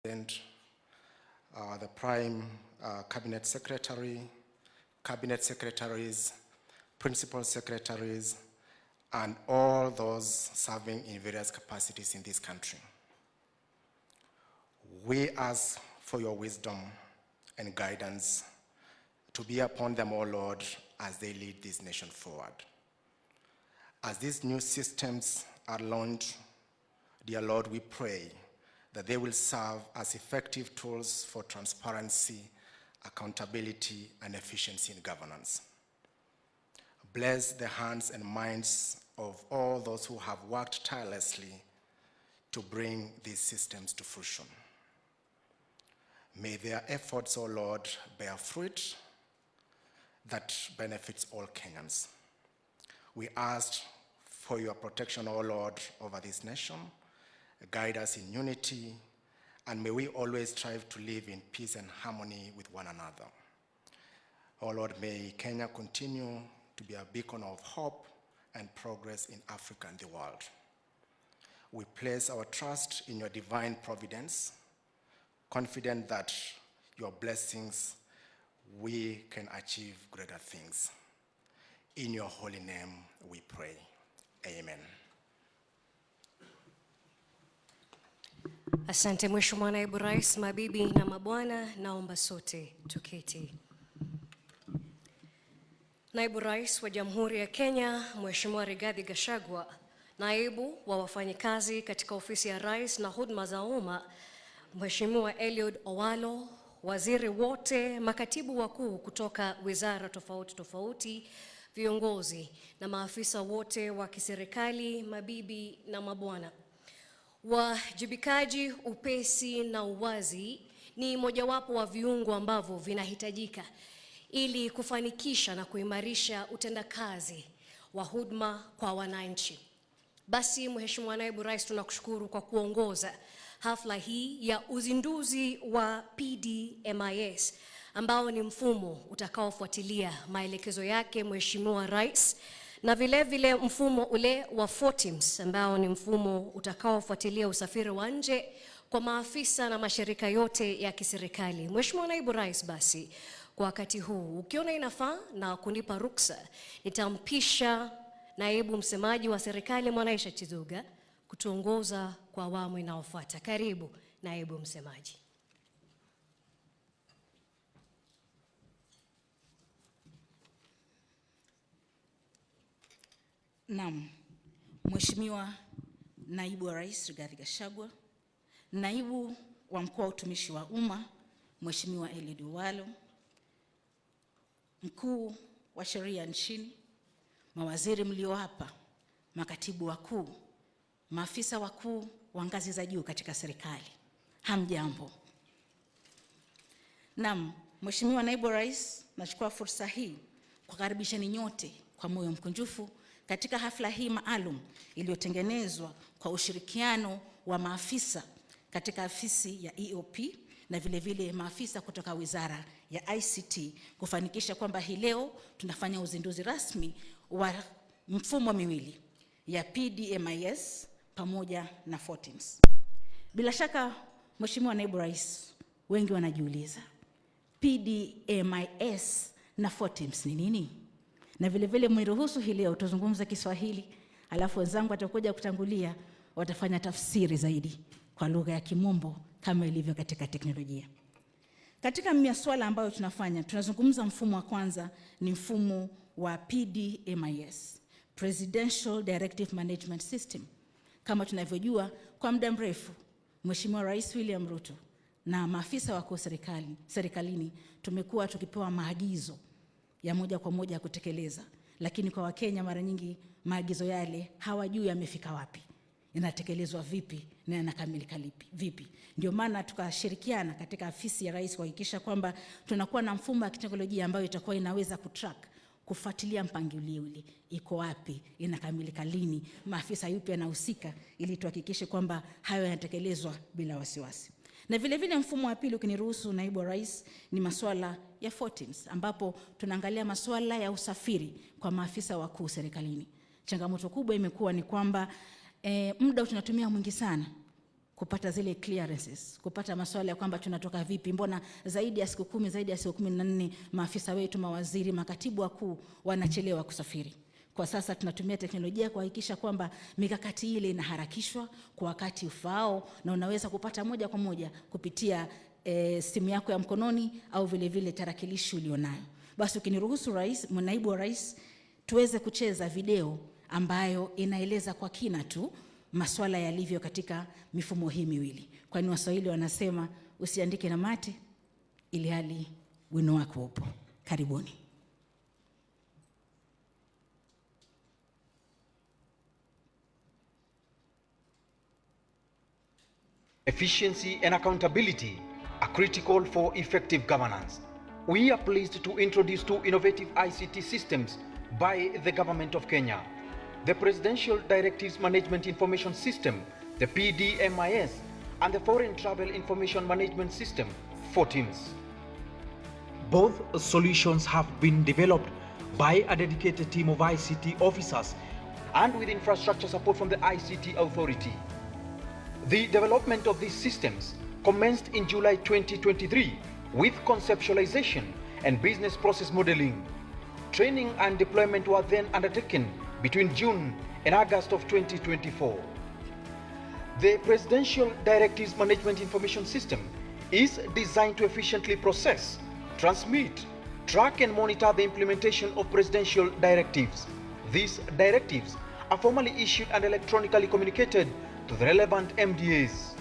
the Prime Cabinet Secretary, Cabinet Secretaries, Principal Secretaries, and all those serving in various capacities in this country. We ask for your wisdom and guidance to be upon them, O Lord, as they lead this nation forward. As these new systems are launched, dear Lord, we pray that they will serve as effective tools for transparency, accountability, and efficiency in governance. Bless the hands and minds of all those who have worked tirelessly to bring these systems to fruition. May their efforts, O Lord, bear fruit that benefits all Kenyans. We ask for your protection, O Lord, over this nation. Guide us in unity, and may we always strive to live in peace and harmony with one another. O Lord, may Kenya continue to be a beacon of hope and progress in Africa and the world. We place our trust in your divine providence, confident that your blessings, we can achieve greater things. In your holy name we pray. Amen. Asante Mheshimiwa Naibu Rais. Mabibi na mabwana, naomba sote tuketi. Naibu Rais wa Jamhuri ya Kenya, Mheshimiwa Rigathi Gachagua, naibu wa wafanyikazi katika ofisi ya Rais na huduma za umma, Mheshimiwa Eliud Owalo, waziri wote, makatibu wakuu kutoka wizara tofauti tofauti, viongozi na maafisa wote wa kiserikali, mabibi na mabwana. Wajibikaji, upesi na uwazi ni mojawapo wa viungo ambavyo vinahitajika ili kufanikisha na kuimarisha utendakazi wa huduma kwa wananchi. Basi Mheshimiwa Naibu Rais, tunakushukuru kwa kuongoza hafla hii ya uzinduzi wa PDMIS ambao ni mfumo utakaofuatilia maelekezo yake Mheshimiwa Rais, na vile vile mfumo ule wa FOTIMS ambao ni mfumo utakaofuatilia usafiri wa nje kwa maafisa na mashirika yote ya kiserikali. Mheshimiwa Naibu Rais, basi kwa wakati huu ukiona inafaa na kunipa ruksa, nitampisha naibu msemaji wa serikali Mwanaisha Chizuga kutuongoza kwa awamu inayofuata. Karibu naibu msemaji. Naam, Mheshimiwa Naibu wa Rais Rigathi Gachagua, Naibu wa Mkuu wa Utumishi wa Umma Mheshimiwa Eliud Owalo, Mkuu wa Sheria nchini, mawaziri mlio hapa, makatibu wakuu, maafisa wakuu wa ngazi za juu katika serikali, hamjambo. Naam, Mheshimiwa Naibu wa Rais, nachukua fursa hii kukaribisheni nyote kwa moyo mkunjufu katika hafla hii maalum iliyotengenezwa kwa ushirikiano wa maafisa katika afisi ya EOP na vile vile maafisa kutoka wizara ya ICT kufanikisha kwamba hii leo tunafanya uzinduzi rasmi wa mfumo miwili ya PDMIS pamoja na FOTIMS. Bila shaka Mheshimiwa Naibu Rais, wengi wanajiuliza PDMIS na FOTIMS ni nini? Na vile vile mniruhusu hii leo tuzungumze Kiswahili, alafu wenzangu watakuja kutangulia watafanya tafsiri zaidi kwa lugha ya Kimombo kama ilivyo katika teknolojia. Katika masuala ambayo tunazungumza mfumo wa kwanza ni mfumo wa PDMIS, Presidential Directive Management System. Kama tunavyojua, kwa muda mrefu Mheshimiwa Rais William Ruto na maafisa wakuu serikalini tumekuwa tukipewa maagizo ya moja kwa moja kutekeleza, lakini kwa Wakenya mara nyingi maagizo yale hawajui yamefika wapi, inatekelezwa vipi na yanakamilika vipi. Ndio maana tukashirikiana katika afisi ya Rais kuhakikisha kwamba tunakuwa na mfumo wa teknolojia ambayo itakuwa inaweza kutrack, kufuatilia mpangilio ule iko wapi, inakamilika lini, maafisa yupi yanahusika, ili tuhakikishe kwamba hayo yanatekelezwa bila wasiwasi. Na vile vile mfumo wa pili, ukiniruhusu Naibu wa Rais, ni masuala ya FOTIMS ambapo tunaangalia masuala ya usafiri kwa maafisa wakuu serikalini. Changamoto kubwa imekuwa ni kwamba muda tunatumia mwingi sana kupata zile clearances, kupata maswali ya kwamba tunatoka vipi, mbona zaidi ya siku 10, zaidi ya siku 14 maafisa wetu, mawaziri, makatibu wakuu wanachelewa kusafiri. Kwa sasa tunatumia teknolojia kuhakikisha kwamba mikakati ile inaharakishwa kwa wakati ufaao, na unaweza kupata moja kwa moja kupitia simu yako ya mkononi au vile vile tarakilishi ulionayo. Basi ukiniruhusu rais, naibu wa rais, tuweze kucheza video ambayo inaeleza kwa kina tu masuala yalivyo katika mifumo hii miwili. Kwani Waswahili wanasema usiandike na mate ili hali wino wako upo. Karibuni. Efficiency and accountability are critical for effective governance. We are pleased to introduce two innovative ICT systems by the Government of Kenya: the Presidential Directives Management Information System, the PDMIS, and the Foreign Travel Information Management System, FORTIMS. Both solutions have been developed by a dedicated team of ICT officers and with infrastructure support from the ICT Authority. The development of these systems commenced in July 2023 with conceptualization and business process modeling. Training and deployment were then undertaken between June and August of 2024. The Presidential Directives Management Information System is designed to efficiently process, transmit, track and monitor the implementation of presidential directives. These directives are formally issued and electronically communicated to the relevant MDAs.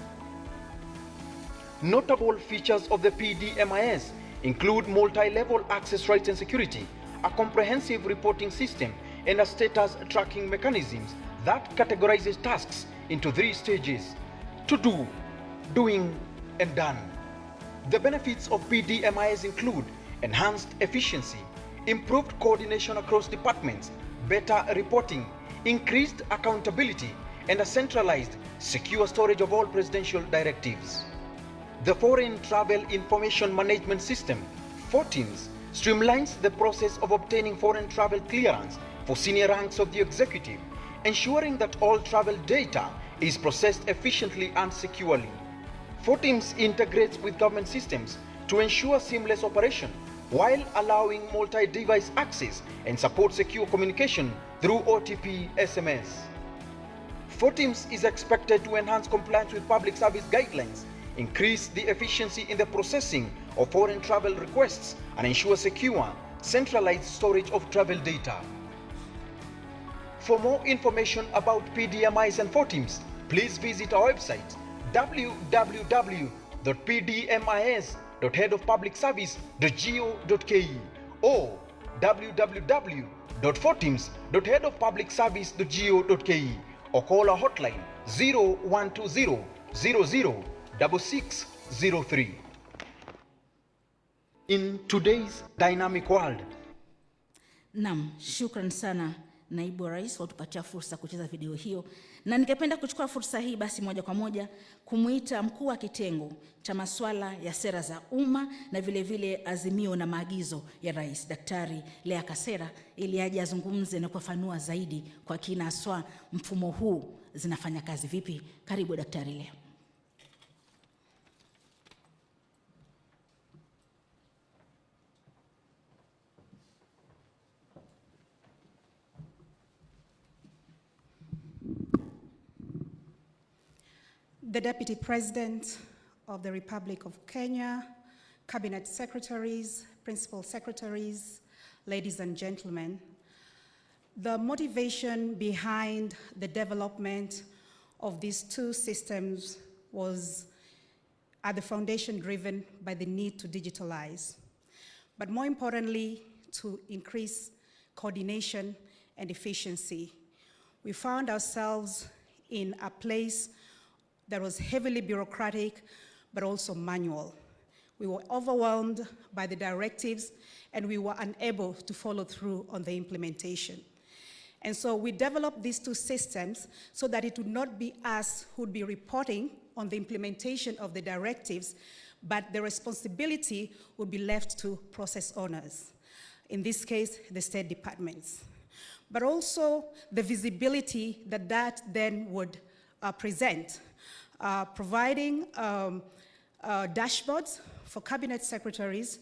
Notable features of the PDMIS include multi-level access rights and security, a comprehensive reporting system, and a status tracking mechanisms that categorizes tasks into 3 stages: to do, doing, and done. The benefits of PDMIS include enhanced efficiency, improved coordination across departments, better reporting, increased accountability, and a centralized, secure storage of all presidential directives. The Foreign Travel Information Management System, FORTIMS, streamlines the process of obtaining foreign travel clearance for senior ranks of the executive, ensuring that all travel data is processed efficiently and securely. FORTIMS integrates with government systems to ensure seamless operation while allowing multi-device access and support secure communication through OTP SMS. FORTIMS is expected to enhance compliance with public service guidelines, increase the efficiency in the processing of foreign travel requests, and ensure secure, centralized storage of travel data. For more information about PDMIS and FORTIMS, please visit our website www.pdmis.headofpublicservice.go.ke or www.fortims.headofpublicservice.go.ke or call our hotline 0120 00 6603. In today's dynamic world. Naam, shukran sana naibu wa rais kwa kutupatia fursa kucheza video hiyo, na ningependa kuchukua fursa hii basi moja kwa moja kumuita mkuu wa kitengo cha masuala ya sera za umma na vile vile azimio na maagizo ya rais, Daktari Lea Kasera, ili aje azungumze na kufafanua zaidi kwa kina haswa mfumo huu zinafanya kazi vipi. Karibu Daktari Lea. The Deputy President of the Republic of Kenya, Cabinet Secretaries, Principal Secretaries, ladies and gentlemen, the motivation behind the development of these two systems was at the foundation driven by the need to digitalize, but more importantly, to increase coordination and efficiency. We found ourselves in a place that was heavily bureaucratic, but also manual. We were overwhelmed by the directives, and we were unable to follow through on the implementation. And so we developed these two systems so that it would not be us who would be reporting on the implementation of the directives, but the responsibility would be left to process owners, in this case, the state departments. But also the visibility that that then would present. providing dashboards for cabinet secretaries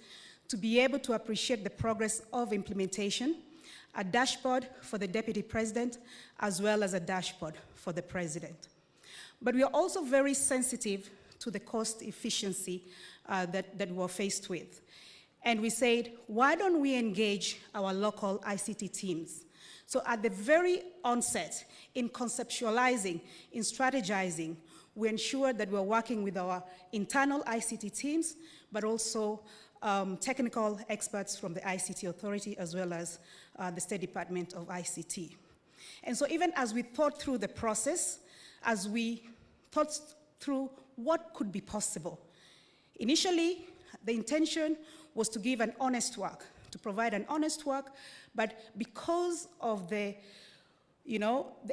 to be able to appreciate the progress of implementation, a dashboard for the deputy president, as well as a dashboard for the president. But we are also very sensitive to the cost efficiency that we're faced with. And we said, why don't we engage our local ICT teams? So at the very onset, in conceptualizing, in strategizing, we ensure that we're working with our internal ICT teams, but also technical experts from the ICT Authority, as well as the State Department of ICT. And so even as we thought through the process, as we thought through what could be possible, initially, the intention was to give an honest work, to provide an honest work, but because of the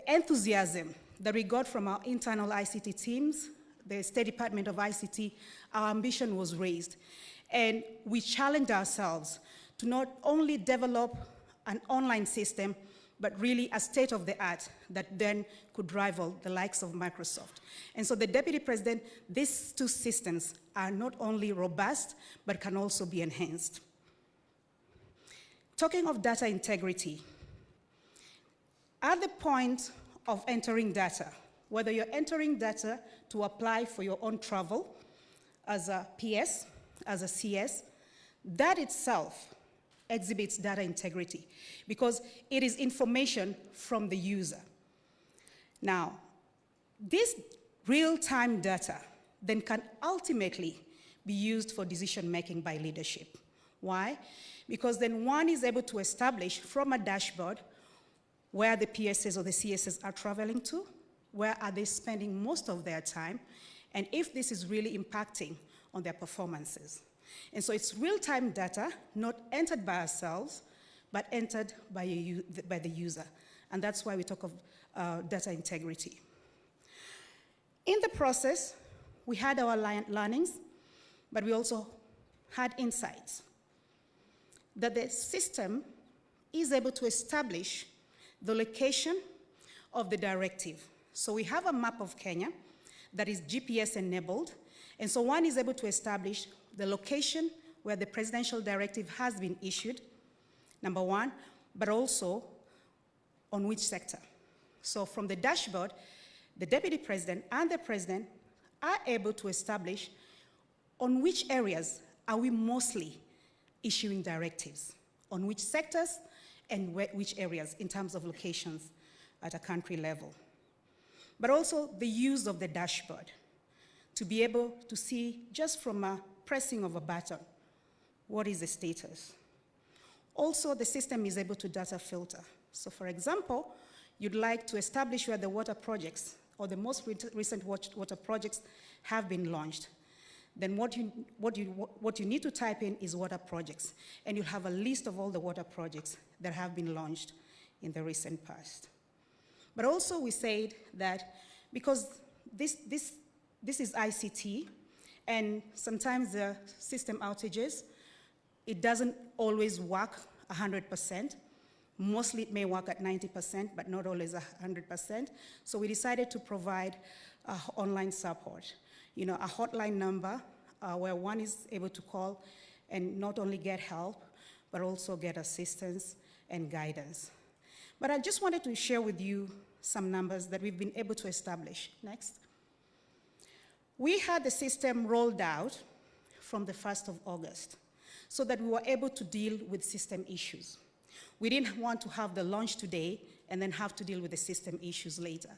enthusiasm that we got from our internal ICT teams, the State Department of ICT, our ambition was raised. And we challenged ourselves to not only develop an online system, but really a state-of-the-art that then could rival the likes of Microsoft. And so the Deputy President, these two systems are not only robust, but can also be enhanced. Talking of data integrity, at the point of entering data, whether you're entering data to apply for your own travel as a PS, as a CS, that itself exhibits data integrity because it is information from the user. Now, this real-time data then can ultimately be used for decision-making by leadership. Why? Because then one is able to establish from a dashboard where the PSs or the CSs are traveling to, where are they spending most of their time, and if this is really impacting on their performances. And so it's real-time data, not entered by ourselves, but entered by the user. And that's why we talk of data integrity. In the process, we had our learnings, but we also had insights that the system is able to establish the location of the directive. So we have a map of Kenya that is GPS enabled, and so one is able to establish the location where the presidential directive has been issued, number one, but also on which sector. So from the dashboard, the deputy president and the president are able to establish on which areas are we mostly issuing directives, on which sectors and which areas in terms of locations at a country level. But also the use of the dashboard to be able to see just from a pressing of a button, what is the status? Also, the system is able to data filter. So for example, you'd like to establish where the water projects or the most recent water projects have been launched. Then what you need to type in is water projects, and you'll have a list of all the water projects that have been launched in the recent past. But also we said that because this is ICT, and sometimes the system outages, it doesn't always work 100%. Mostly it may work at 90%, but not always 100%. So we decided to provide online support, a hotline number where one is able to call and not only get help, but also get assistance and guidance. But I just wanted to share with you some numbers that we've been able to establish. Next. We had the system rolled out from the 1st of August so that we were able to deal with system issues. We didn't want to have the launch today and then have to deal with the system issues later.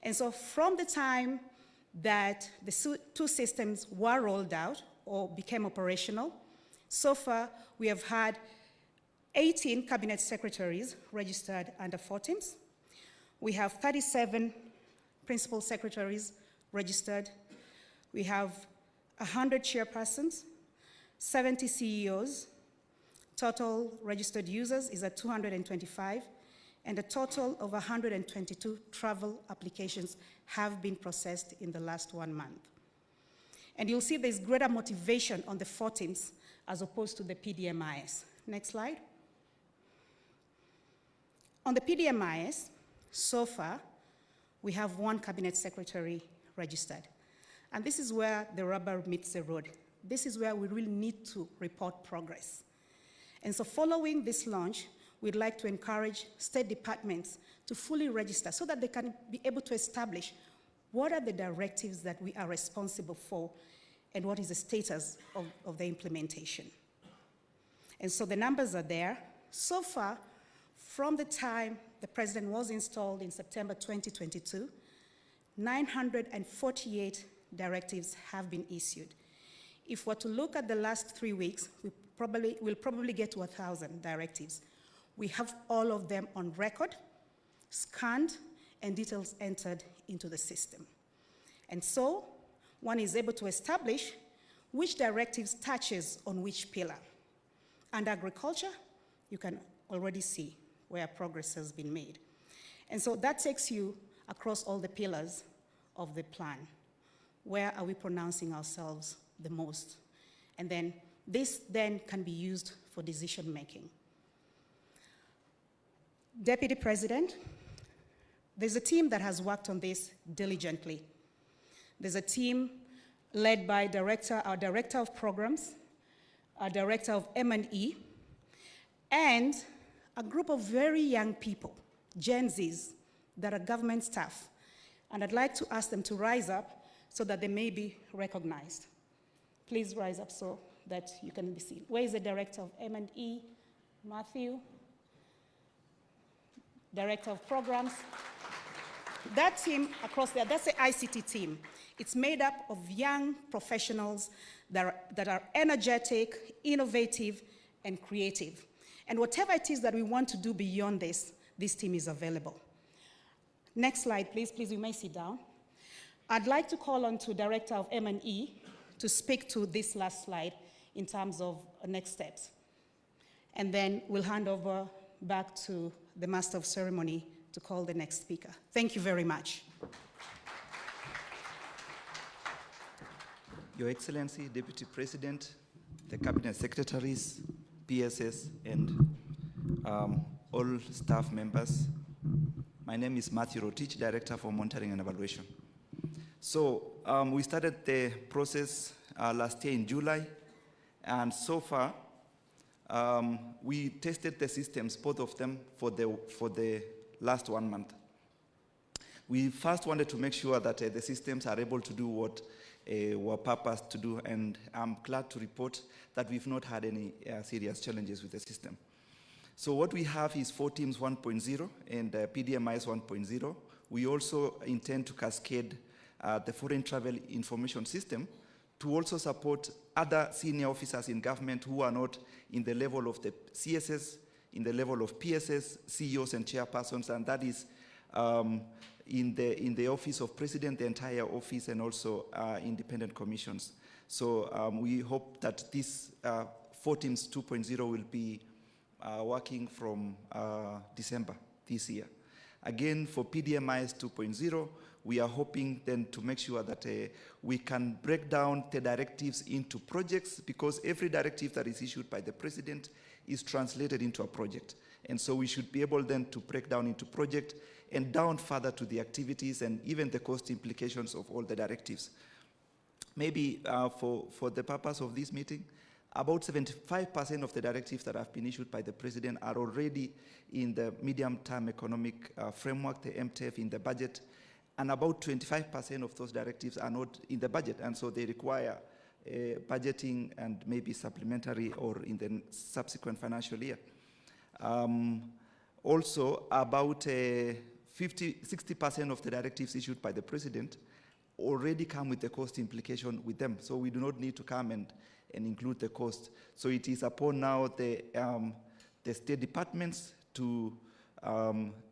And so from the time that the two systems were rolled out or became operational, so far we have had 18 cabinet secretaries registered under 4 teams. We have 37 principal secretaries registered. We have 100 chairpersons, 70 CEOs. Total registered users is at 225, and a total of 122 travel applications have been processed in the last 1 month. And you'll see there's greater motivation on the 4 teams as opposed to the PDMIS. Next slide. On the PDMIS, so far, we have 1 cabinet secretary registered. And this is where the rubber meets the road. This is where we really need to report progress. And so following this launch, we'd like to encourage state departments to fully register so that they can be able to establish what are the directives that we are responsible for and what is the status of the implementation. And so the numbers are there. So far, from the time the president was installed in September 2022, 948 directives have been issued. If we're to look at the last 3 weeks, we'll probably get to 1,000 directives. We have all of them on record, scanned, and details entered into the system. And so one is able to establish which directives touches on which pillar. And agriculture, you can already see where progress has been made. And so that takes you across all the pillars of the plan. Where are we pronouncing ourselves the most? And then this then can be used for decision making. Deputy President, there's a team that has worked on this diligently. There's a team led by our Director of Programs, our Director of M&E, and a group of very young people, Gen Zs, that are government staff. And I'd like to ask them to rise up so that they may be recognized. Please rise up so that you can be seen. Where is the Director of M&E? Matthew. Director of Programs. That team across there, that's the ICT team. It's made up of young professionals that are energetic, innovative, and creative. And whatever it is that we want to do beyond this team is available. Next slide, please. Please, you may sit down. I'd like to call on to Director of M&E to speak to this last slide in terms of next steps. And then we'll hand over back to the Master of Ceremony to call the next speaker. Thank you very much. Your Excellency, Deputy President, the Cabinet Secretaries, PSS, and all staff members. My name is Matthew Rotich, Director for Monitoring and Evaluation. So we started the process last year in July, and so far we tested the systems, both of them, for the last 1 month. We first wanted to make sure that the systems are able to do what were purposed to do, and I'm glad to report that we've not had any serious challenges with the system. So what we have is 4 Teams 1.0 and PDMIS 1.0. We also intend to cascade the Foreign Travel Information System to also support other senior officers in government who are not in the level of the CSS, in the level of PSS, CEOs and chairpersons, and that is in the Office of President, the entire office, and also independent commissions. So we hope that this 4 Teams 2.0 will be working from December this year. Again, for PDMIS 2.0, we are hoping then to make sure that we can break down the directives into projects, because every directive that is issued by the President is translated into a project. And so we should be able then to break down into project and down further to the activities and even the cost implications of all the directives. Maybe for the purpose of this meeting, about 75% of the directives that have been issued by the President are already in the medium-term economic framework, the MTF, in the budget, and about 25% of those directives are not in the budget, and so they require budgeting and maybe supplementary or in the subsequent financial year. Also, about 60% of the directives issued by the President already come with the cost implication with them, so we do not need to come and include the cost. So it is upon now the state departments to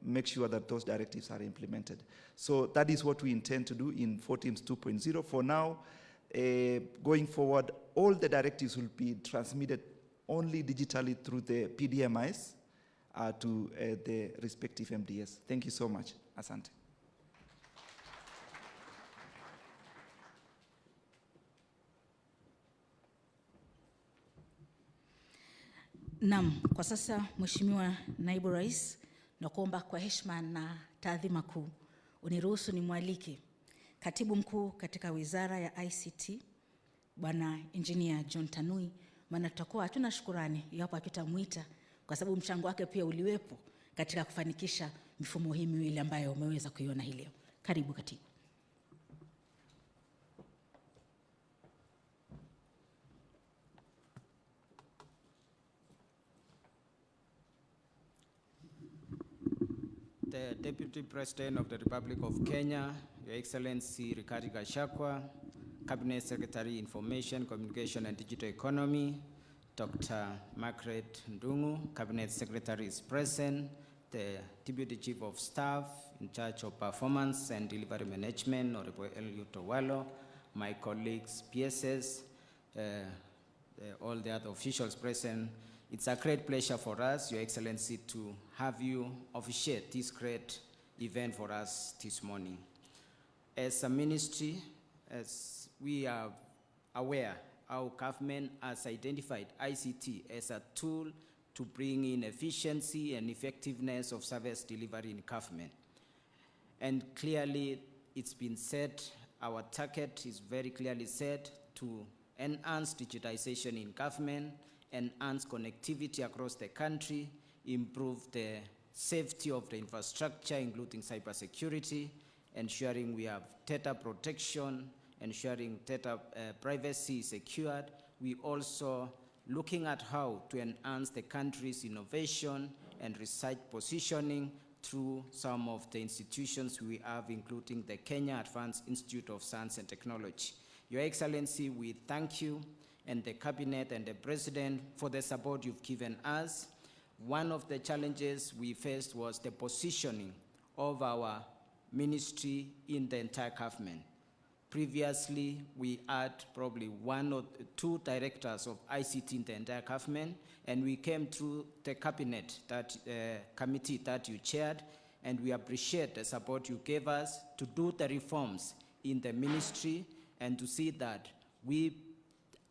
make sure that those directives are implemented. So that is what we intend to do in 4 Teams 2.0. For now, going forward, all the directives will be transmitted only digitally through the PDMIS to the respective MDS. Thank you so much. Asante. Naam, kwa sasa Mheshimiwa Naibu Rais, nakuomba kwa heshima na taadhima kuu uniruhusu nimwalike Katibu Mkuu katika Wizara ya ICT, Bwana Engineer John Tanui, maana tutakuwa hatuna shukurani iwapo hatutamuita, kwa sababu mchango wake pia uliwepo katika kufanikisha mifumo hii miwili ambayo umeweza kuiona hii leo. Karibu Katibu. The Deputy President of the Republic of Kenya, Your Excellency Gachagua, Cabinet Secretary, Information, Communication and Digital Economy, Dr. Margaret Ndungu, Cabinet Secretary is present, the Deputy Chief of Staff in charge of Performance and Delivery Management, Honorable Eliud Owalo, my colleagues, PSS, all the other officials present. It's a great pleasure for us, Your Excellency, to have you officiate this great event for us this morning. As a ministry, as we are aware, our government has identified ICT as a tool to bring in efficiency and effectiveness of service delivery in government. And clearly, it's been said, our target is very clearly set to enhance digitization in government, enhance connectivity across the country, improve the safety of the infrastructure, including cybersecurity, ensuring we have data protection, ensuring data privacy is secured. We also looking at how to enhance the country's innovation and research positioning through some of the institutions we have, including the Kenya Advanced Institute of Science and Technology. Your Excellency, we thank you and the Cabinet and the President for the support you've given us. One of the challenges we faced was the positioning of our ministry in the entire government. Previously, we had probably 1 or 2 directors of ICT in the entire government, and we came through the cabinet that, committee that you chaired, and we appreciate the support you gave us to do the reforms in the ministry and to see that we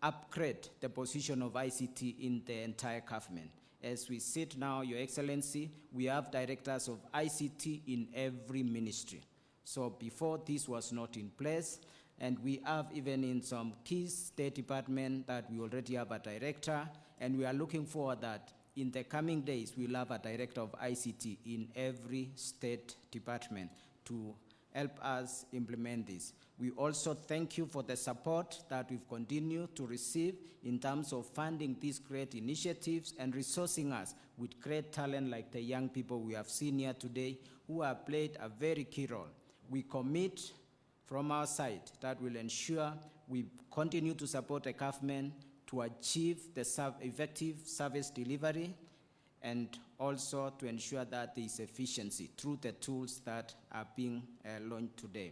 upgrade the position of ICT in the entire government. As we sit now, Your Excellency, we have directors of ICT in every ministry. So before, this was not in place, and we have even in some key state departments that we already have a director, and we are looking forward that in the coming days, we'll have a director of ICT in every state department to help us implement this. We also thank you for the support that we've continued to receive in terms of funding these great initiatives and resourcing us with great talent like the young people we have seen here today who have played a very key role. We commit from our side that will ensure we continue to support the government to achieve the effective service delivery and also to ensure that there is efficiency through the tools that are being launched today.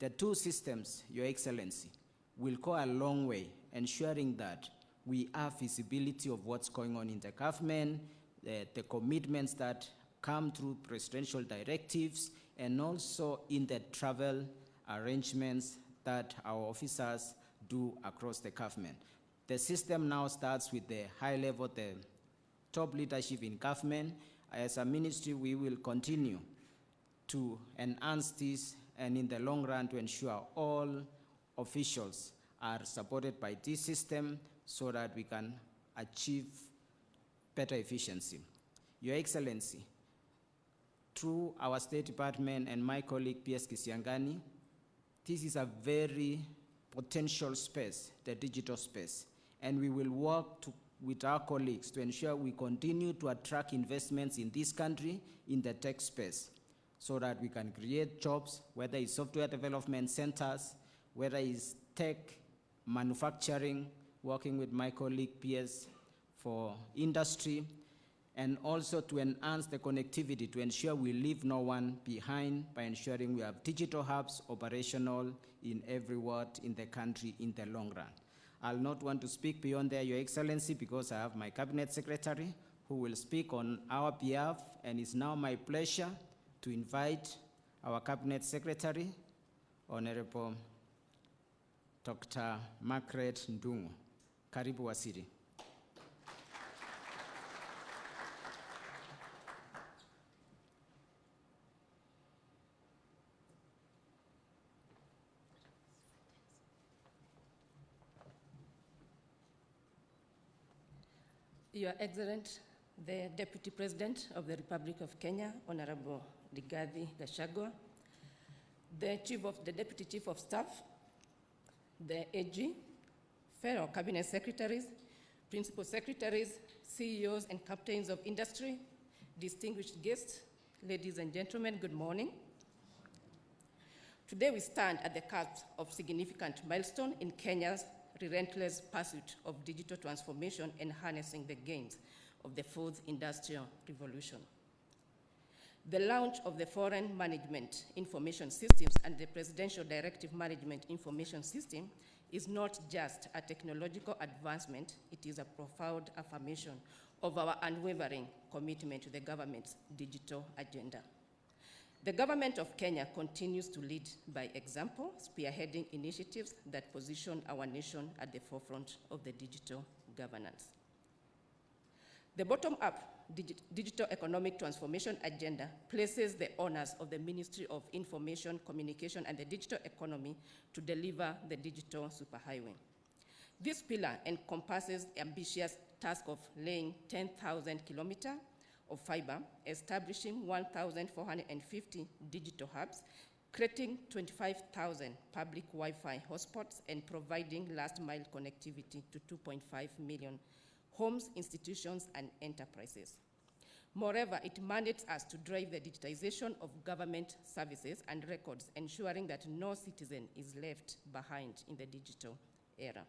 The 2 systems, Your Excellency, will go a long way ensuring that we have visibility of what's going on in the government, the commitments that come through presidential directives, and also in the travel arrangements that our officers do across the government. The system now starts with the high level, the top leadership in government. As a ministry, we will continue to enhance this and in the long run to ensure all officials are supported by this system so that we can achieve better efficiency. Your Excellency, through our State Department and my colleague P.S. Kisiangani, this is a very potential space, the digital space, and we will work with our colleagues to ensure we continue to attract investments in this country in the tech space, so that we can create jobs, whether it's software development centers, whether it's tech manufacturing, working with my colleague PS for industry, and also to enhance the connectivity to ensure we leave no one behind by ensuring we have digital hubs operational in every ward in the country in the long run. I'll not want to speak beyond there, Your Excellency, because I have my Cabinet Secretary who will speak on our behalf, and it's now my pleasure to invite our Cabinet Secretary, Honorable Dr. Margaret Ndungu. Karibu Wasiri. Your Excellency, the Deputy President of the Republic of Kenya, Honorable Gachagua, the Deputy Chief of Staff, the AG, fellow Cabinet Secretaries, Principal Secretaries, CEOs and Captains of Industry, distinguished guests, ladies and gentlemen, good morning. Today we stand at the cusp of significant milestone in Kenya's relentless pursuit of digital transformation and harnessing the gains of the fourth industrial revolution. The launch of the Foreign Management Information Systems and the Presidential Directive Management Information System is not just a technological advancement, it is a profound affirmation of our unwavering commitment to the government's digital agenda. The government of Kenya continues to lead by example, spearheading initiatives that position our nation at the forefront of the digital governance. The bottom-up digital economic transformation agenda places the honors of the Ministry of Information, Communication, and the Digital Economy to deliver the digital superhighway. This pillar encompasses the ambitious task of laying 10,000 kilometers of fiber, establishing 1,450 digital hubs, creating 25,000 public Wi-Fi hotspots, and providing last-mile connectivity to 2.5 million homes, institutions, and enterprises. Moreover, it mandates us to drive the digitization of government services and records, ensuring that no citizen is left behind in the digital era.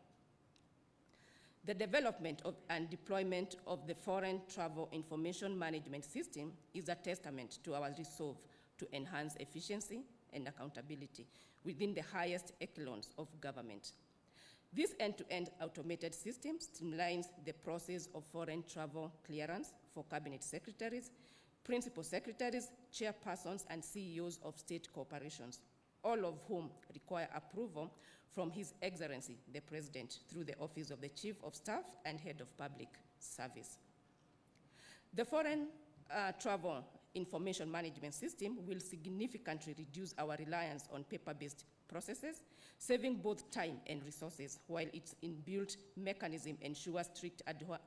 The development and deployment of the Foreign Travel Information Management System is a testament to our resolve to enhance efficiency and accountability within the highest echelons of government. This end-to-end automated system streamlines the process of foreign travel clearance for cabinet secretaries, principal secretaries, chairpersons, and CEOs of state corporations, all of whom require approval from His Excellency, the President, through the Office of the Chief of Staff and Head of Public Service. The Foreign Travel Information Management System will significantly reduce our reliance on paper-based processes, saving both time and resources, while its inbuilt mechanism ensures strict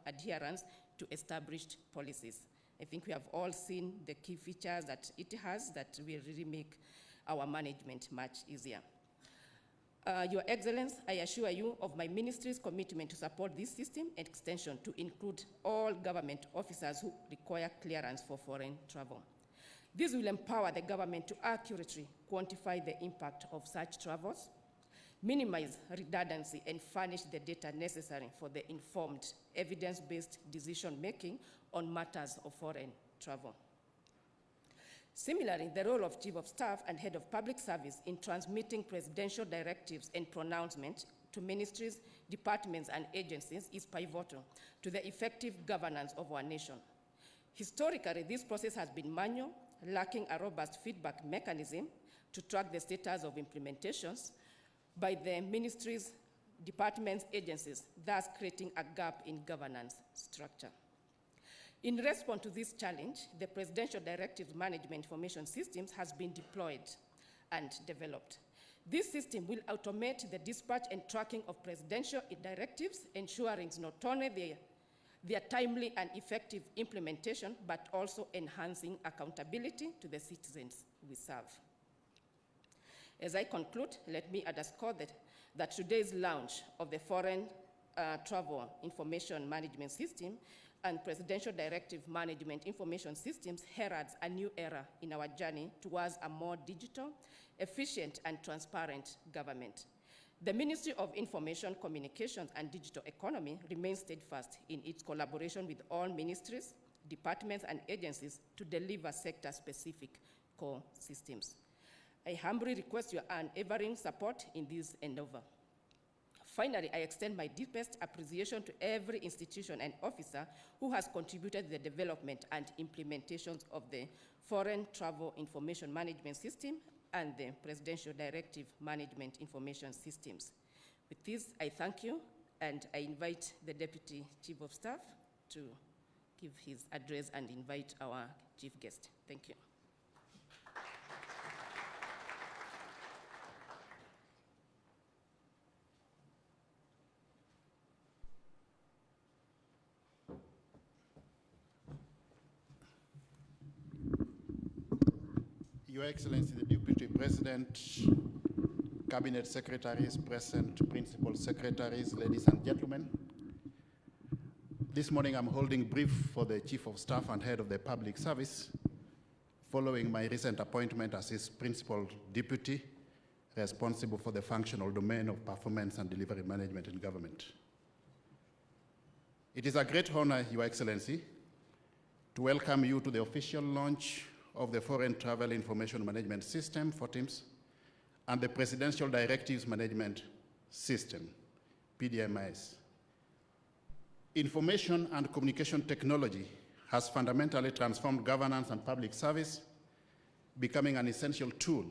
adherence to established policies. I think we have all seen the key features that it has that will really make our management much easier. Your Excellency, I assure you of my ministry's commitment to support this system and extension to include all government officers who require clearance for foreign travel. This will empower the government to accurately quantify the impact of such travels, minimize redundancy, and furnish the data necessary for the informed, evidence-based decision-making on matters of foreign travel. Similarly, the role of Chief of Staff and Head of Public Service in transmitting presidential directives and pronouncements to ministries, departments, and agencies is pivotal to the effective governance of our nation. Historically, this process has been manual, lacking a robust feedback mechanism to track the status of implementations by the ministries, departments, agencies, thus creating a gap in governance structure. In response to this challenge, the Presidential Directives Management Information Systems has been deployed and developed. This system will automate the dispatch and tracking of presidential directives, ensuring not only their timely and effective implementation, but also enhancing accountability to the citizens we serve. As I conclude, let me underscore that today's launch of the Foreign Travel Information Management System and Presidential Directive Management Information Systems heralds a new era in our journey towards a more digital, efficient, and transparent government. The Ministry of Information, Communications, and Digital Economy remains steadfast in its collaboration with all ministries, departments, and agencies to deliver sector-specific core systems. I humbly request your unwavering support in this endeavor. Finally, I extend my deepest appreciation to every institution and officer who has contributed to the development and implementations of the Foreign Travel Information Management System and the Presidential Directive Management Information Systems. With this, I thank you, and I invite the Deputy Chief of Staff to give his address and invite our chief guest. Thank you. Your Excellency, the Deputy President, Cabinet Secretaries, present Principal Secretaries, ladies and gentlemen. This morning I'm holding brief for the Chief of Staff and Head of the Public Service, following my recent appointment as his Principal Deputy, responsible for the functional domain of performance and delivery management in government. It is a great honor, Your Excellency, to welcome you to the official launch of the Foreign Travel Information Management System, FORTIMS, and the Presidential Directives Management System, PDMIS. Information and communication technology has fundamentally transformed governance and public service, becoming an essential tool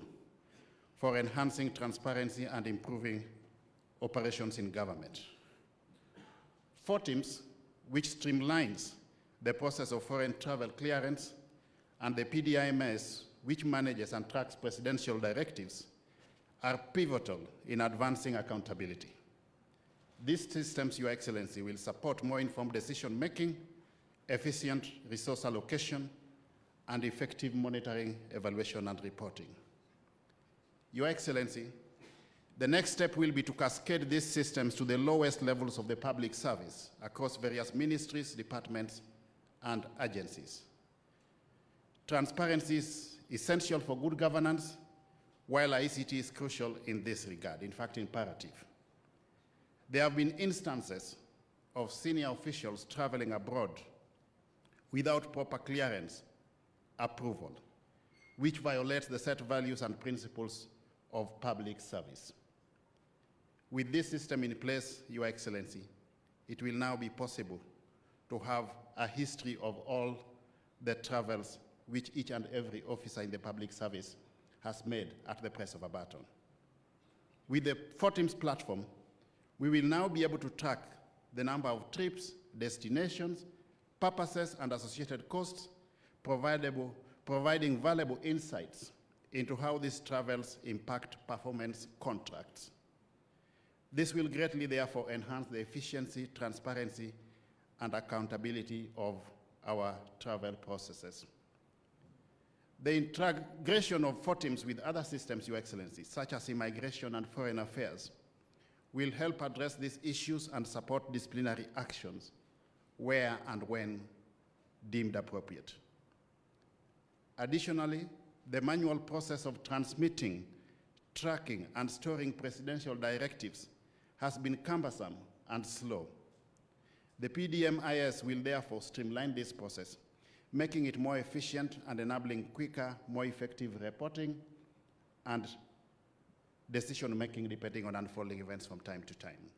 for enhancing transparency and improving operations in government. FORTIMS, which streamlines the process of foreign travel clearance, and the PDIMS, which manages and tracks presidential directives, are pivotal in advancing accountability. These systems, Your Excellency, will support more informed decision-making, efficient resource allocation, and effective monitoring, evaluation, and reporting. Your Excellency, the next step will be to cascade these systems to the lowest levels of the public service across various ministries, departments, and agencies. Transparency is essential for good governance, while ICT is crucial in this regard, in fact, imperative. There have been instances of senior officials traveling abroad without proper clearance approval, which violates the set values and principles of public service. With this system in place, Your Excellency, it will now be possible to have a history of all the travels which each and every officer in the public service has made at the press of a button. With the FORTIMS platform, we will now be able to track the number of trips, destinations, purposes, and associated costs, providing valuable insights into how these travels impact performance contracts. This will greatly, therefore, enhance the efficiency, transparency, and accountability of our travel processes. The integration of FORTIMS with other systems, Your Excellency, such as immigration and foreign affairs, will help address these issues and support disciplinary actions where and when deemed appropriate. Additionally, the manual process of transmitting, tracking, and storing presidential directives has been cumbersome and slow. The PDMIS will therefore streamline this process, making it more efficient and enabling quicker, more effective reporting and decision-making depending on unfolding events from time to time.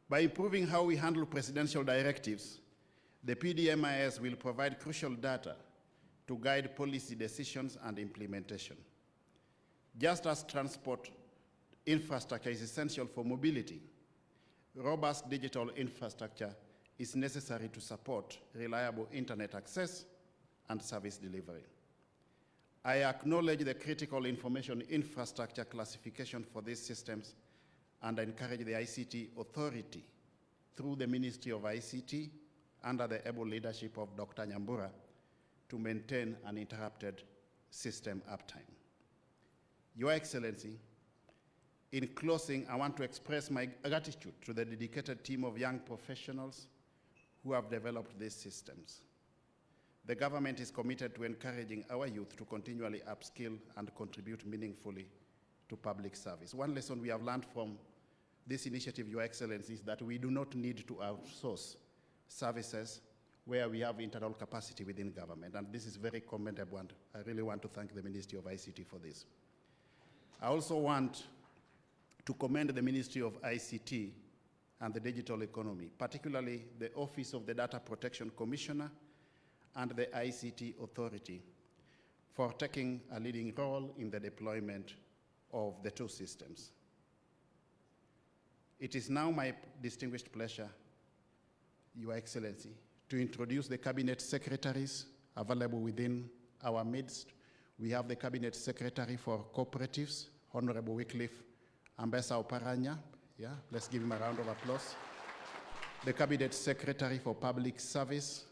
By improving how we handle presidential directives, the PDMIS will provide crucial data to guide policy decisions and implementation. Just as transport infrastructure is essential for mobility, robust digital infrastructure is necessary to support reliable internet access and service delivery. I acknowledge the critical information infrastructure classification for these systems and encourage the ICT Authority through the Ministry of ICT under the able leadership of Dr. Nyambura to maintain uninterrupted system uptime. Your Excellency, in closing, I want to express my gratitude to the dedicated team of young professionals who have developed these systems. The government is committed to encouraging our youth to continually upskill and contribute meaningfully to public service. One lesson we have learned from this initiative, Your Excellency, is that we do not need to outsource services where we have internal capacity within government, and this is very commendable, and I really want to thank the Ministry of ICT for this. I also want to commend the Ministry of ICT and the digital economy, particularly the Office of the Data Protection Commissioner and the ICT Authority for taking a leading role in the deployment of the two systems. It is now my distinguished pleasure, Your Excellency, to introduce the Cabinet Secretaries available within our midst. We have the Cabinet Secretary for Cooperatives, Honorable Wycliffe Ambessa Oparanya. Yeah, let's give him a round of applause. The Cabinet Secretary for Public Service,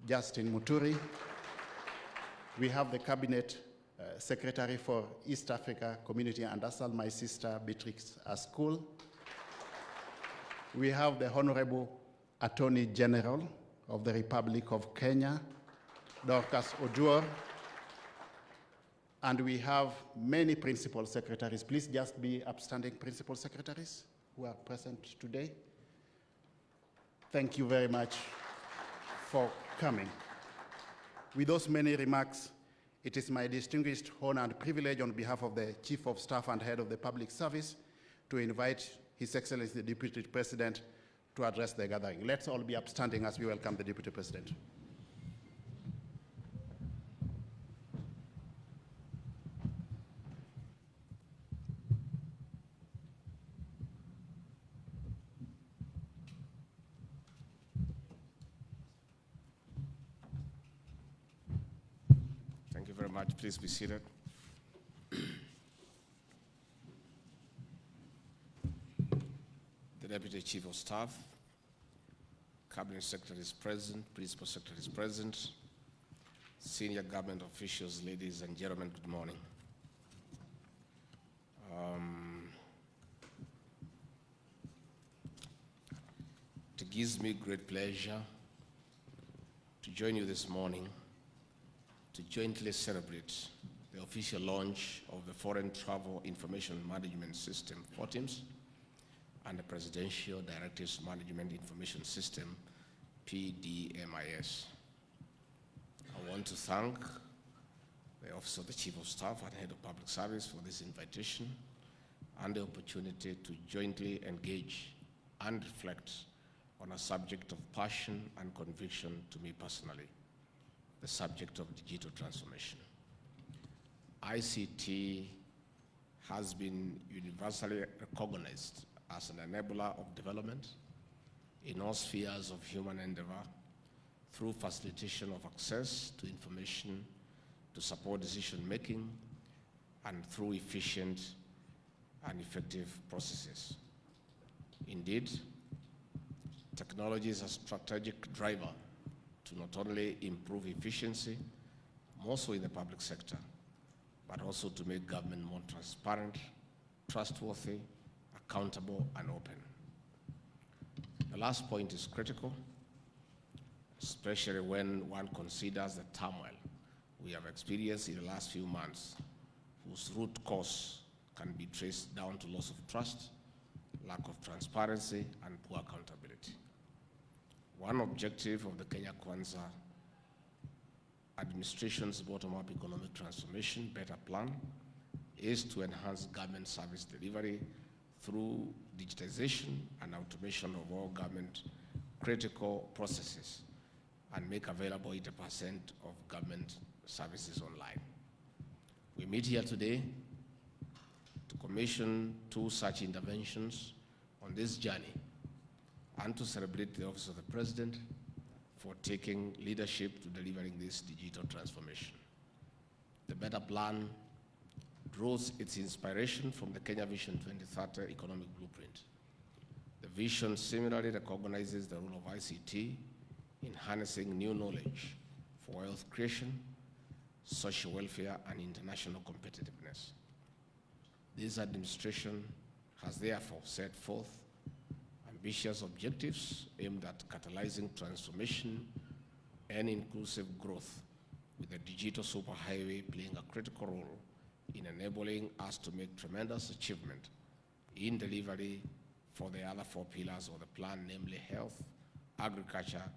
Justin Muturi. We have the Cabinet Secretary for East Africa Community and ASAL, my sister Beatrix Askul. We have the Honorable Attorney General of the Republic of Kenya, Dorcas Oduor. And we have many principal secretaries. Please just be upstanding principal secretaries who are present today. Thank you very much for coming. With those many remarks, it is my distinguished honor and privilege on behalf of the Chief of Staff and Head of the Public Service to invite His Excellency the Deputy President to address the gathering. Let's all be upstanding as we welcome the Deputy President. Thank you very much. Please be seated. The Deputy Chief of Staff, Cabinet Secretary is present, Principal Secretary is present, senior government officials, ladies and gentlemen, good morning. It gives me great pleasure to join you this morning to jointly celebrate the official launch of the Foreign Travel Information Management System, FORTIMS, and the Presidential Directives Management Information System, PDMIS. I want to thank the Office of the Chief of Staff and Head of Public Service for this invitation and the opportunity to jointly engage and reflect on a subject of passion and conviction to me personally, the subject of digital transformation. ICT has been universally recognized as an enabler of development in all spheres of human endeavor through facilitation of access to information to support decision-making and through efficient and effective processes. Indeed, technology is a strategic driver to not only improve efficiency, more so in the public sector, but also to make government more transparent, trustworthy, accountable, and open. The last point is critical, especially when one considers the turmoil we have experienced in the last few months, whose root cause can be traced down to loss of trust, lack of transparency, and poor accountability. One objective of the Kenya Kwanza administration's bottom-up economic transformation better plan is to enhance government service delivery through digitization and automation of all government critical processes and make available 80% of government services online. We meet here today to commission 2 such interventions on this journey and to celebrate the Office of the President for taking leadership to delivering this digital transformation. The Better Plan draws its inspiration from the Kenya Vision 2030 economic blueprint. The vision similarly recognizes the role of ICT in harnessing new knowledge for wealth creation, social welfare, and international competitiveness. This administration has therefore set forth ambitious objectives aimed at catalyzing transformation and inclusive growth, with the digital superhighway playing a critical role in enabling us to make tremendous achievement in delivery for the other 4 pillars of the plan, namely health, agriculture,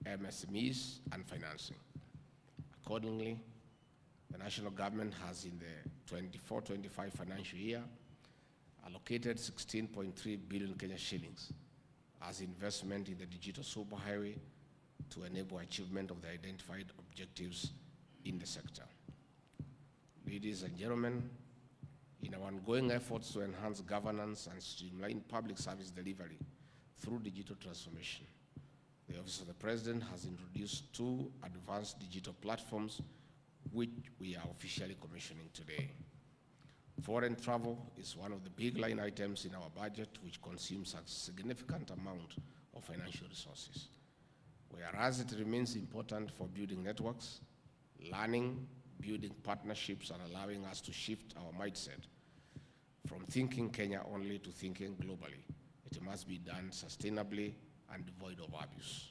MSMEs, and financing. Accordingly, the national government has in the 24-25 financial year allocated 16.3 billion Kenya shillings as investment in the digital superhighway to enable achievement of the identified objectives in the sector. Ladies and gentlemen, in our ongoing efforts to enhance governance and streamline public service delivery through digital transformation, the Office of the President has introduced 2 advanced digital platforms which we are officially commissioning today. Foreign travel is one of the big line items in our budget, which consumes a significant amount of financial resources. Whereas it remains important for building networks, learning, building partnerships and allowing us to shift our mindset from thinking Kenya only to thinking globally. It must be done sustainably and devoid of abuse.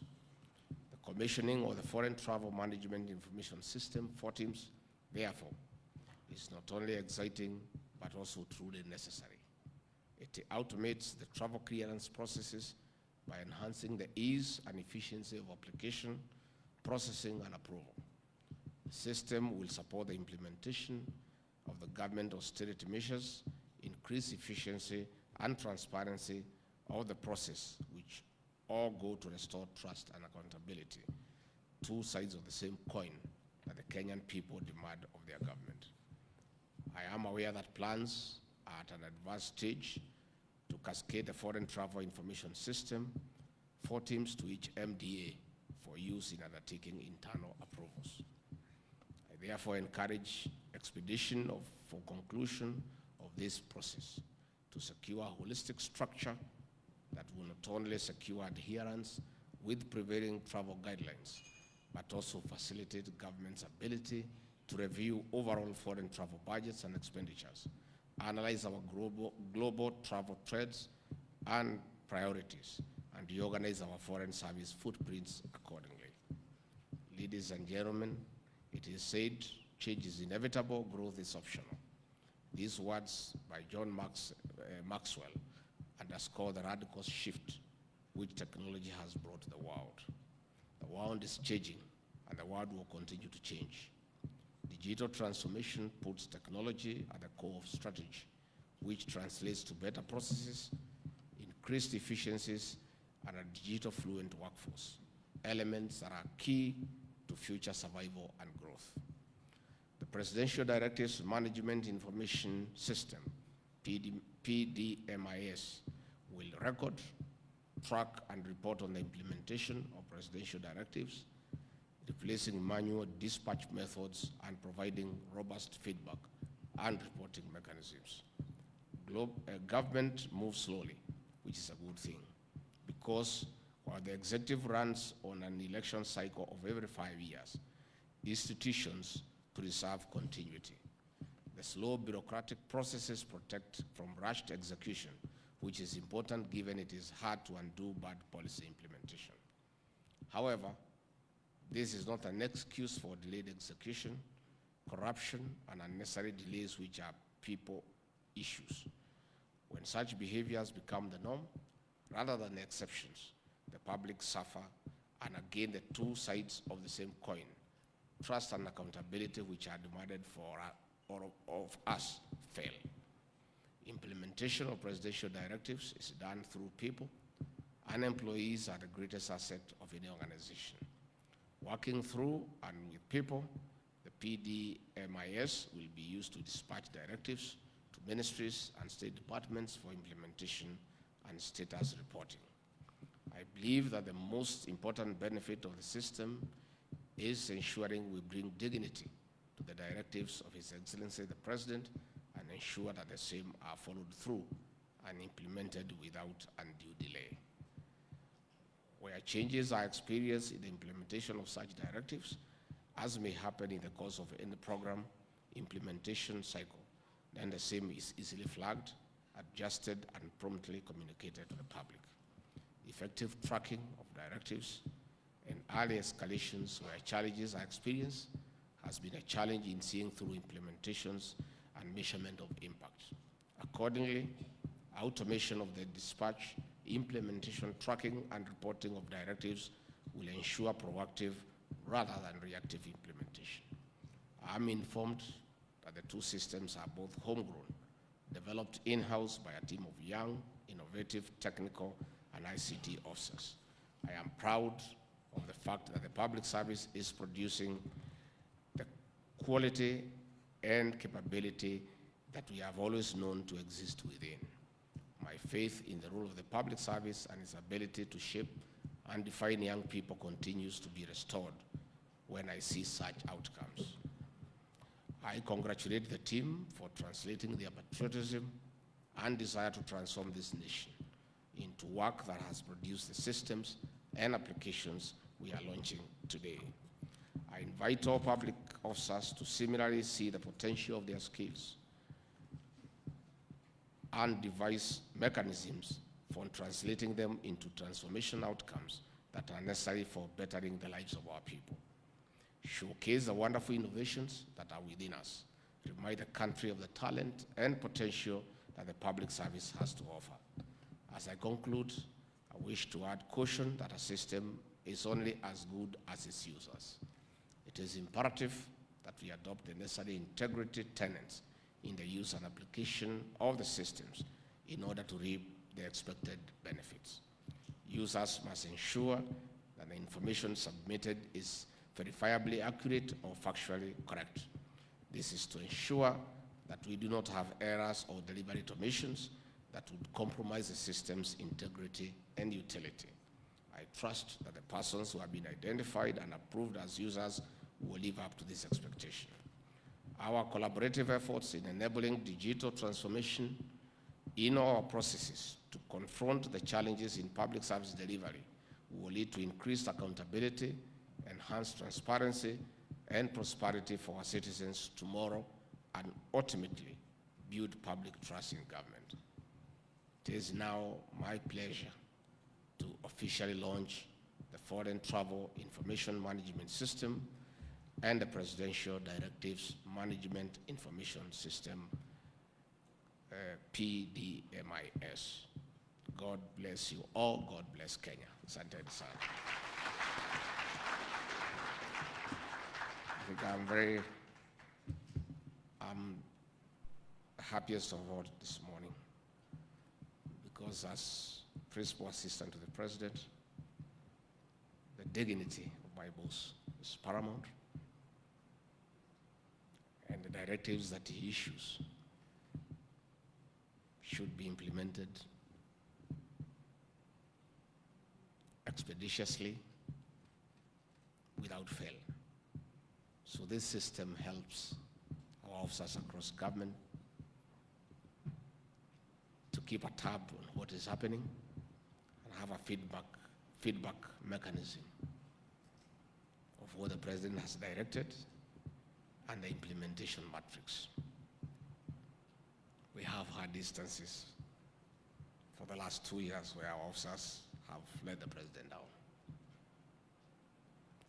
The commissioning of the Foreign Travel Management Information System, FORTIMS, therefore, is not only exciting, but also truly necessary. It automates the travel clearance processes by enhancing the ease and efficiency of application, processing, and approval. The system will support the implementation of the government austerity measures, increase efficiency and transparency of the process, which all go to restore trust and accountability, two sides of the same coin that the Kenyan people demand of their government. I am aware that plans are at an advanced stage to cascade the Foreign Travel Information System, FORTIMS, to each MDA for use in undertaking internal approvals. I therefore encourage expedition for conclusion of this process to secure a holistic structure that will not only secure adherence with prevailing travel guidelines, but also facilitate government's ability to review overall foreign travel budgets and expenditures, analyze our global travel trends and priorities, and reorganize our foreign service footprints accordingly. Ladies and gentlemen, it is said, change is inevitable, growth is optional. These words by John Maxwell underscore the radical shift which technology has brought to the world. The world is changing, and the world will continue to change. Digital transformation puts technology at the core of strategy, which translates to better processes, increased efficiencies, and a digital fluent workforce, elements that are key to future survival and growth. The Presidential Directives Management Information System, PDMIS, will record, track, and report on the implementation of presidential directives, replacing manual dispatch methods and providing robust feedback and reporting mechanisms. Government moves slowly, which is a good thing, because while the executive runs on an election cycle of every 5 years, institutions preserve continuity. The slow bureaucratic processes protect from rushed execution, which is important given it is hard to undo bad policy implementation. However, this is not an excuse for delayed execution, corruption, and unnecessary delays, which are people issues. When such behaviors become the norm, rather than the exceptions, the public suffer, and again, the two sides of the same coin, trust and accountability, which are demanded of us, fail. Implementation of presidential directives is done through people, and employees are the greatest asset of any organization. Working through and with people, the PDMIS will be used to dispatch directives to ministries and state departments for implementation and status reporting. I believe that the most important benefit of the system is ensuring we bring dignity to the directives of His Excellency the President and ensure that the same are followed through and implemented without undue delay. Where changes are experienced in the implementation of such directives, as may happen in the course of any program implementation cycle, then the same is easily flagged, adjusted, and promptly communicated to the public. Effective tracking of directives and early escalations where challenges are experienced has been a challenge in seeing through implementations and measurement of impact. Accordingly, automation of the dispatch, implementation, tracking, and reporting of directives will ensure proactive rather than reactive implementation. I'm informed that the two systems are both homegrown, developed in-house by a team of young, innovative, technical, and ICT officers. I am proud of the fact that the public service is producing the quality and capability that we have always known to exist within. My faith in the role of the public service and its ability to shape and define young people continues to be restored when I see such outcomes. I congratulate the team for translating their patriotism and desire to transform this nation into work that has produced the systems and applications we are launching today. I invite all public officers to similarly see the potential of their skills and devise mechanisms for translating them into transformation outcomes that are necessary for bettering the lives of our people. Showcase the wonderful innovations that are within us. Remind the country of the talent and potential that the public service has to offer. As I conclude, I wish to add caution that a system is only as good as its users. It is imperative that we adopt the necessary integrity tenets in the use and application of the systems in order to reap the expected benefits. Users must ensure that the information submitted is verifiably accurate or factually correct. This is to ensure that we do not have errors or deliberate omissions that would compromise the system's integrity and utility. I trust that the persons who have been identified and approved as users will live up to this expectation. Our collaborative efforts in enabling digital transformation in our processes to confront the challenges in public service delivery will lead to increased accountability, enhanced transparency, and prosperity for our citizens tomorrow, and ultimately build public trust in government. It is now my pleasure to officially launch the Foreign Travel Information Management System and the Presidential Directives Management Information System, PDMIS. God bless you all. God bless Kenya. Asante sana. I think I'm happiest of all this morning because as Principal Assistant to the President, the dignity of my boss is paramount, and the directives that he issues should be implemented expeditiously without fail. So this system helps our officers across government to keep a tab on what is happening and have a feedback mechanism of what the President has directed and the implementation matrix. We have had instances for the last 2 years where our officers have let the President down.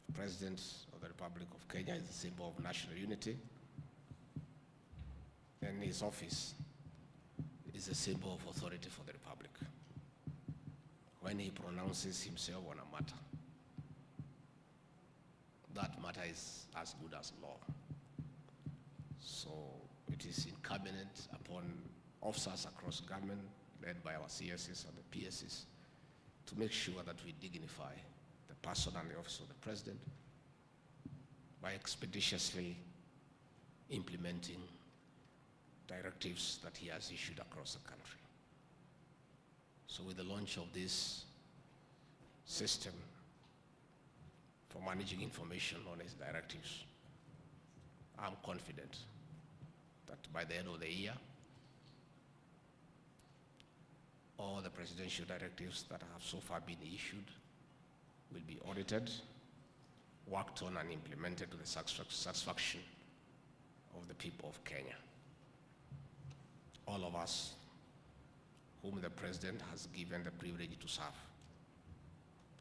The President of the Republic of Kenya is a symbol of national unity, and his office is a symbol of authority for the Republic. When he pronounces himself on a matter, that matter is as good as law. So it is incumbent upon officers across government, led by our CSs and the PSs, to make sure that we dignify the person and the office of the President by expeditiously implementing directives that he has issued across the country. So with the launch of this system for managing information on his directives, I'm confident that by the end of the year, all the presidential directives that have so far been issued will be audited, worked on, and implemented to the satisfaction of the people of Kenya. All of us whom the President has given the privilege to serve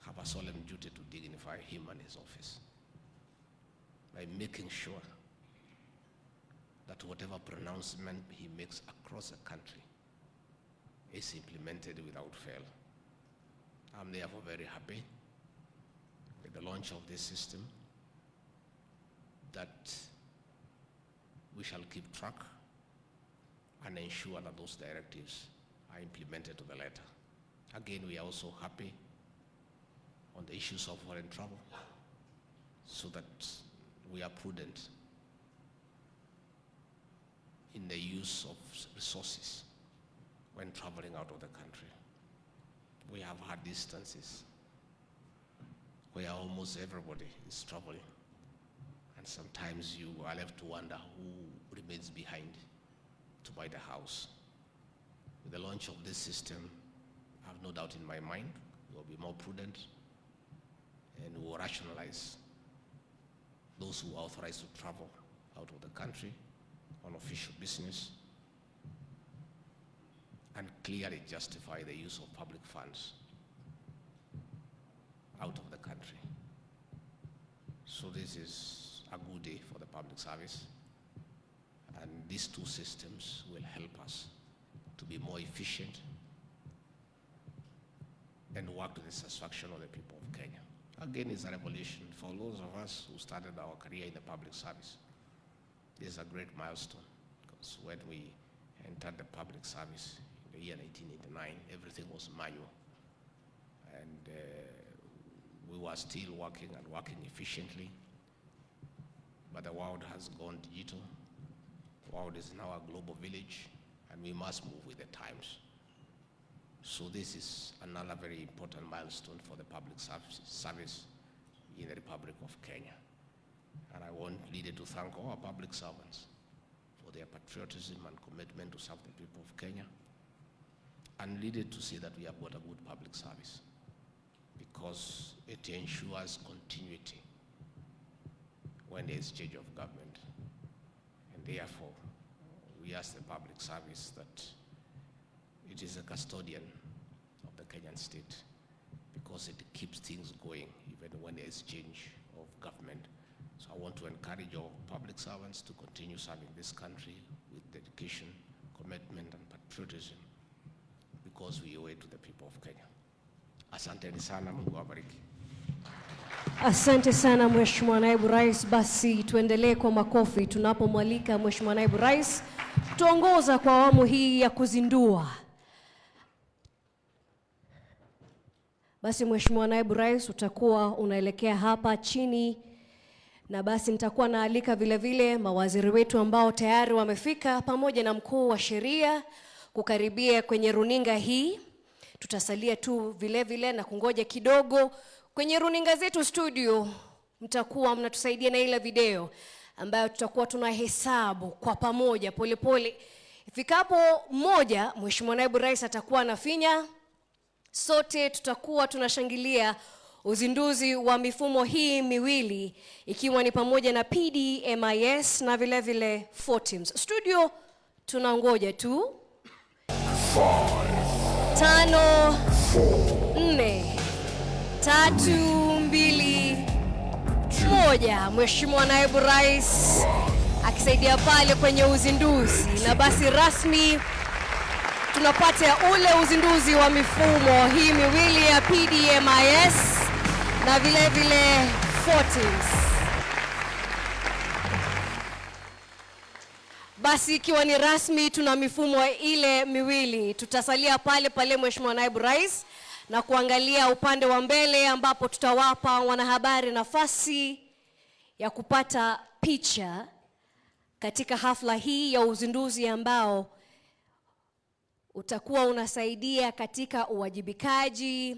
have a solemn duty to dignify him and his office by making sure that whatever pronouncement he makes across the country is implemented without fail. I'm therefore very happy with the launch of this system, that we shall keep track and ensure that those directives are implemented to the letter. Again, we are also happy on the issues of foreign travel, so that we are prudent in the use of resources when traveling out of the country. We have had instances where almost everybody is traveling, and sometimes you are left to wonder who remains behind to buy the house. With the launch of this system, I have no doubt in my mind, we will be more prudent and we will rationalize those who are authorized to travel out of the country on official business, and clearly justify the use of public funds out of the country. So this is a good day for the public service, and these two systems will help us to be more efficient and work to the satisfaction of the people of Kenya. Again, it's a revolution for those of us who started our career in the public service. This is a great milestone, because when we entered the public service in the year 1989, everything was manual. And we were still working efficiently, but the world has gone digital. The world is now a global village, and we must move with the times. So this is another very important milestone for the public service in the Republic of Kenya. And I want leader to thank all our public servants for their patriotism and commitment to serve the people of Kenya, and leader to say that we have got a good public service, because it ensures continuity when there is change of government. And therefore, we ask the public service that it is a custodian of the Kenyan state, because it keeps things going even when there is change of government. So I want to encourage all public servants to continue serving this country with dedication, commitment, and patriotism, because we owe it to the people of Kenya. Asanteni sana, Mungu awabariki. Asante sana Mheshimiwa Naibu Rais. Basi tuendelee kwa makofi tunapomwalika Mheshimiwa Naibu Rais tuongoza kwa awamu hii ya kuzindua. Basi Mheshimiwa Naibu Rais, utakuwa unaelekea hapa chini, na basi nitakuwa naalika vile vile mawaziri wetu ambao tayari wamefika, pamoja na mkuu wa sheria kukaribia kwenye runinga hii. Tutasalia tu vile vile na kungoja kidogo. Kwenye runinga zetu studio mtakuwa mnatusaidia na ile video ambayo tutakuwa tunahesabu kwa pamoja polepole. Ifikapo moja, Mheshimiwa Naibu Rais atakuwa anafinya. Sote tutakuwa tunashangilia uzinduzi wa mifumo hii miwili, ikiwa ni pamoja na PDMIS na vile vile 4 teams. Studio tunangoja tu. 5 4 3 2 1. Mheshimiwa Naibu Rais akisaidia pale kwenye uzinduzi, na basi rasmi tunapata ule uzinduzi wa mifumo hii miwili ya PDMIS na vile vile 4 teams. Basi ikiwa ni rasmi tuna mifumo ile miwili, tutasalia pale pale Mheshimiwa Naibu Rais na kuangalia upande wa mbele, ambapo tutawapa wanahabari nafasi ya kupata picha katika hafla hii ya uzinduzi ambao utakuwa unasaidia katika uwajibikaji,